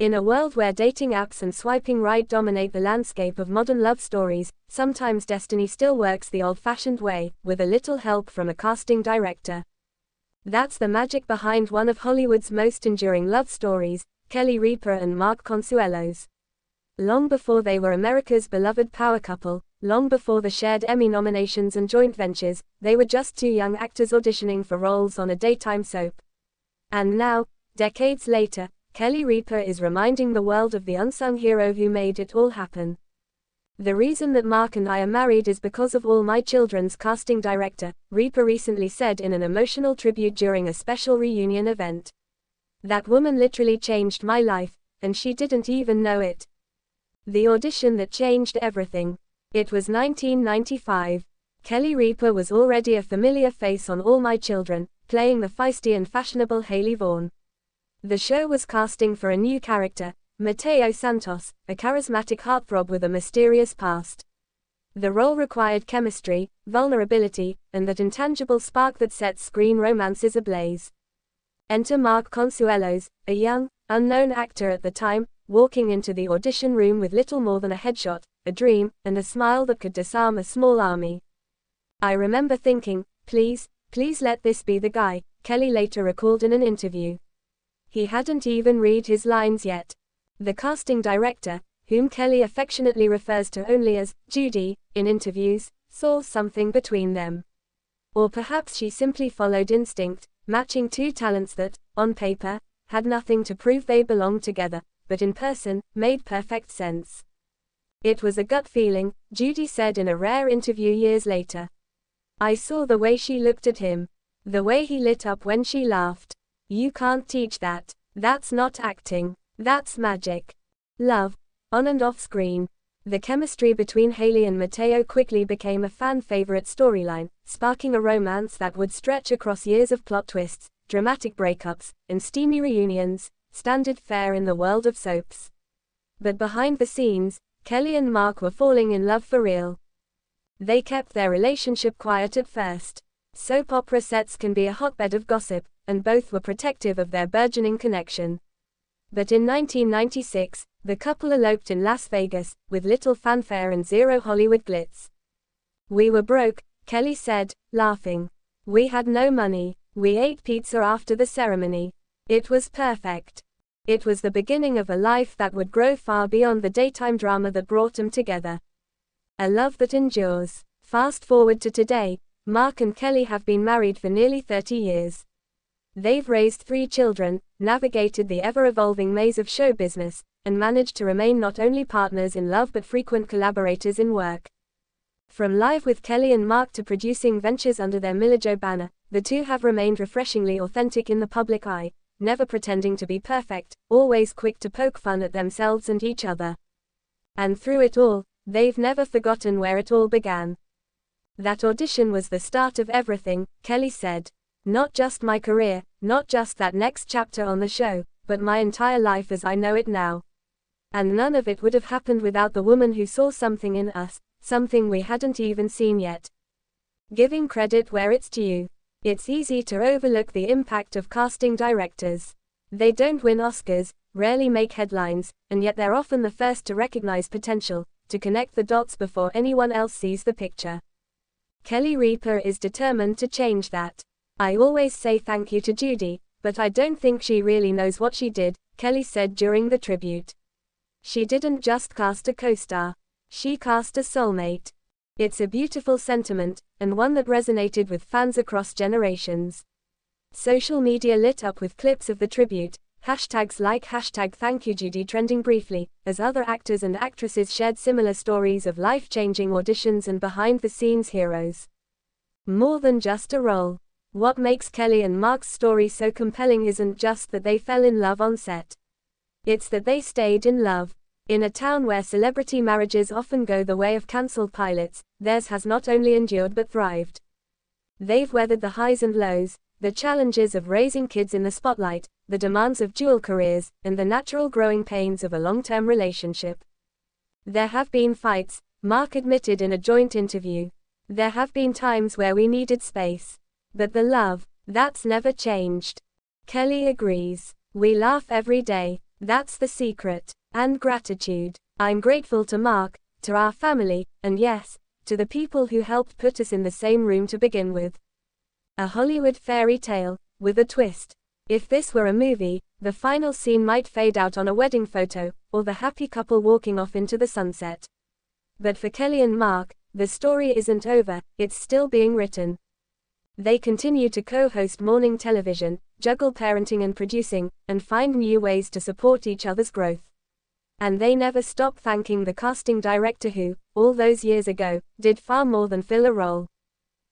In a world where dating apps and swiping right dominate the landscape of modern love stories, sometimes destiny still works the old-fashioned way, with a little help from a casting director. That's the magic behind one of Hollywood's most enduring love stories, Kelly Ripa and Mark Consuelos. Long before they were America's beloved power couple, long before the shared Emmy nominations and joint ventures, they were just two young actors auditioning for roles on a daytime soap. And now, decades later, Kelly Ripa is reminding the world of the unsung hero who made it all happen. The reason that Mark and I are married is because of All My Children's casting director, Ripa recently said in an emotional tribute during a special reunion event. That woman literally changed my life, and she didn't even know it. The audition that changed everything. It was 1995. Kelly Ripa was already a familiar face on All My Children, playing the feisty and fashionable Haley Vaughn. The show was casting for a new character, Mateo Santos, a charismatic heartthrob with a mysterious past. The role required chemistry, vulnerability, and that intangible spark that sets screen romances ablaze. Enter Mark Consuelos, a young, unknown actor at the time, walking into the audition room with little more than a headshot, a dream, and a smile that could disarm a small army. "I remember thinking, please let this be the guy," Kelly later recalled in an interview. He hadn't even read his lines yet. The casting director, whom Kelly affectionately refers to only as Judy in interviews, saw something between them. Or perhaps she simply followed instinct, matching two talents that, on paper, had nothing to prove they belonged together, but in person, made perfect sense. "It was a gut feeling," Judy said in a rare interview years later. "I saw the way she looked at him. The way he lit up when she laughed. You can't teach that. That's not acting. That's magic." Love, on and off screen. The chemistry between Haley and Mateo quickly became a fan-favorite storyline, sparking a romance that would stretch across years of plot twists, dramatic breakups, and steamy reunions, standard fare in the world of soaps. But behind the scenes, Kelly and Mark were falling in love for real. They kept their relationship quiet at first. Soap opera sets can be a hotbed of gossip, and both were protective of their burgeoning connection. But in 1996, the couple eloped in Las Vegas, with little fanfare and zero Hollywood glitz. "We were broke," Kelly said, laughing. "We had no money. We ate pizza after the ceremony. It was perfect. It was the beginning of a life that would grow far beyond the daytime drama that brought them together. A love that endures." Fast forward to today, Mark and Kelly have been married for nearly 30 years. They've raised 3 children, navigated the ever-evolving maze of show business, and managed to remain not only partners in love but frequent collaborators in work. From Live with Kelly and Mark to producing ventures under their Milajo banner, the two have remained refreshingly authentic in the public eye, never pretending to be perfect, always quick to poke fun at themselves and each other. And through it all, they've never forgotten where it all began. "That audition was the start of everything," Kelly said. "Not just my career, not just that next chapter on the show, but my entire life as I know it now. And none of it would have happened without the woman who saw something in us, something we hadn't even seen yet." Giving credit where it's due. It's easy to overlook the impact of casting directors. They don't win Oscars, rarely make headlines, and yet they're often the first to recognize potential, to connect the dots before anyone else sees the picture. Kelly Ripa is determined to change that. "I always say thank you to Judy, but I don't think she really knows what she did," Kelly said during the tribute. "She didn't just cast a co-star. She cast a soulmate." It's a beautiful sentiment, and one that resonated with fans across generations. Social media lit up with clips of the tribute, hashtags like #ThankYouJudy trending briefly, as other actors and actresses shared similar stories of life-changing auditions and behind-the-scenes heroes. More than just a role. What makes Kelly and Mark's story so compelling isn't just that they fell in love on set. It's that they stayed in love. In a town where celebrity marriages often go the way of cancelled pilots, theirs has not only endured but thrived. They've weathered the highs and lows, the challenges of raising kids in the spotlight, the demands of dual careers, and the natural growing pains of a long-term relationship. "There have been fights," Mark admitted in a joint interview. "There have been times where we needed space. But the love, that's never changed." Kelly agrees. "We laugh every day. That's the secret. And gratitude. I'm grateful to Mark, to our family, and yes, to the people who helped put us in the same room to begin with. A Hollywood fairy tale, with a twist. If this were a movie, the final scene might fade out on a wedding photo, or the happy couple walking off into the sunset. But for Kelly and Mark, the story isn't over, it's still being written. They continue to co-host morning television, juggle parenting and producing, and find new ways to support each other's growth. And they never stop thanking the casting director who, all those years ago, did far more than fill a role.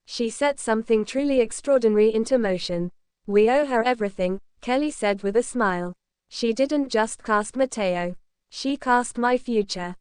She set something truly extraordinary into motion. We owe her everything, Kelly said with a smile. She didn't just cast Mateo. She cast my future.